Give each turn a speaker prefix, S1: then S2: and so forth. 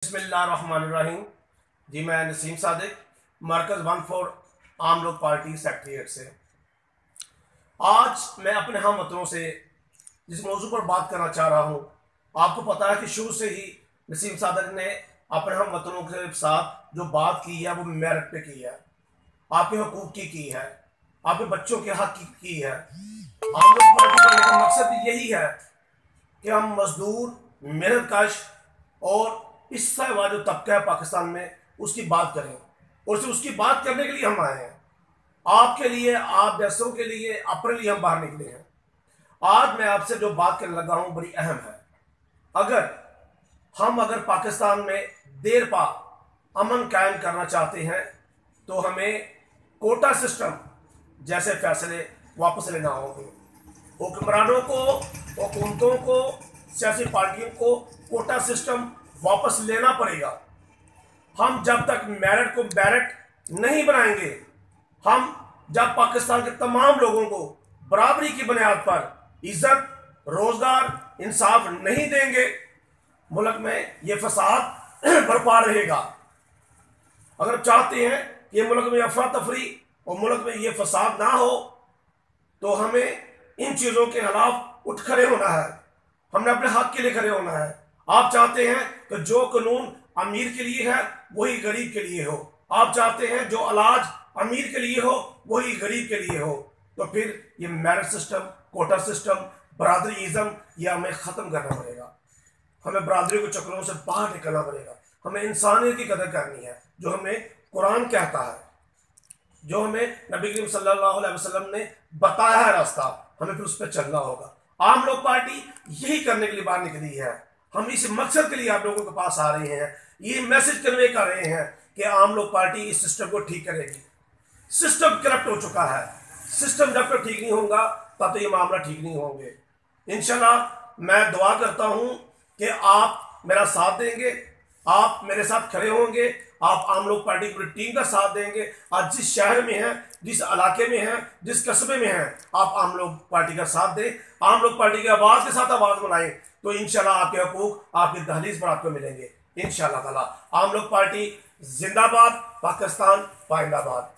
S1: बिस्मिल्लाहिर्रहमानिर्रहीम। जी मैं नसीम सादिक, मरकज़ 14 आम लोग पार्टी सेक्रेटरीट से। आज मैं अपने हम वतनों से जिस मौजू पर बात करना चाह रहा हूँ, आपको पता है कि शुरू से ही नसीम सादिक ने अपने हम वतनों के साथ जो बात की है वो मेरिट पे की है, आपके हकूक़ की है, आपके बच्चों के हक की है। आम लोग पार्टी करने का मकसद यही है कि हम मजदूर, मेहनतकश और इससे वाला जो तबका है पाकिस्तान में उसकी बात करें, और सिर्फ उसकी बात करने के लिए हम आए हैं। आपके लिए, आप जैसों के लिए, अपने लिए हम बाहर निकले हैं। आज मैं आपसे जो बात करने लगा हूं बड़ी अहम है। अगर पाकिस्तान में देर पा अमन कायम करना चाहते हैं तो हमें कोटा सिस्टम जैसे फैसले वापस लेना होंगे। हुक्मरानों को, हुकूमतों को, सियासी पार्टियों को कोटा सिस्टम वापस लेना पड़ेगा। हम जब तक मेरिट को बैरिट नहीं बनाएंगे, हम जब पाकिस्तान के तमाम लोगों को बराबरी की बुनियाद पर इज्जत, रोजगार, इंसाफ नहीं देंगे, मुल्क में ये फसाद बरपा रहेगा। अगर चाहते हैं कि मुल्क में अफरा तफरी और मुल्क में ये फसाद ना हो तो हमें इन चीज़ों के खिलाफ उठ खड़े होना है। हमने अपने हक के लिए खड़े होना है। आप चाहते हैं कि जो कानून अमीर के लिए है वही गरीब के लिए हो, आप चाहते हैं जो इलाज अमीर के लिए हो वही गरीब के लिए हो, तो फिर ये मेरिट सिस्टम, कोटा सिस्टम, बरादरीज़म ये हमें ख़त्म करना पड़ेगा। हमें बरादरी के चक्रों से बाहर निकलना पड़ेगा। हमें इंसानियत की कदर करनी है, जो हमें कुरान कहता है, जो हमें नबी करीम सल्लल्लाहु अलैहि वसल्लम ने बताया है रास्ता, हमें फिर उस पर चलना होगा। आम लोग पार्टी यही करने के लिए बाहर निकली है। हम इस मकसद के लिए आप लोगों के पास आ रहे हैं, ये मैसेज कन्वे कर रहे हैं कि आम लोग पार्टी इस सिस्टम को ठीक करेगी। सिस्टम करप्ट हो चुका है। सिस्टम जब तक ठीक नहीं होगा तब तक ये मामला ठीक नहीं होंगे। इंशाल्लाह मैं दुआ करता हूं कि आप मेरा साथ देंगे, आप मेरे साथ खड़े होंगे, आप आम लोग पार्टी पूरी टीम का साथ देंगे। आज जिस शहर में हैं, जिस इलाके में हैं, जिस कस्बे में हैं, आप आम लोग पार्टी का साथ दें, आम लोग पार्टी की आवाज़ के साथ आवाज़ बनाएं, तो इंशाल्लाह आपके हकूक आपकी दहलीज पर आपको मिलेंगे इंशाल्लाह ताला। आम लोग पार्टी जिंदाबाद, पाकिस्तान पाइंदाबाद।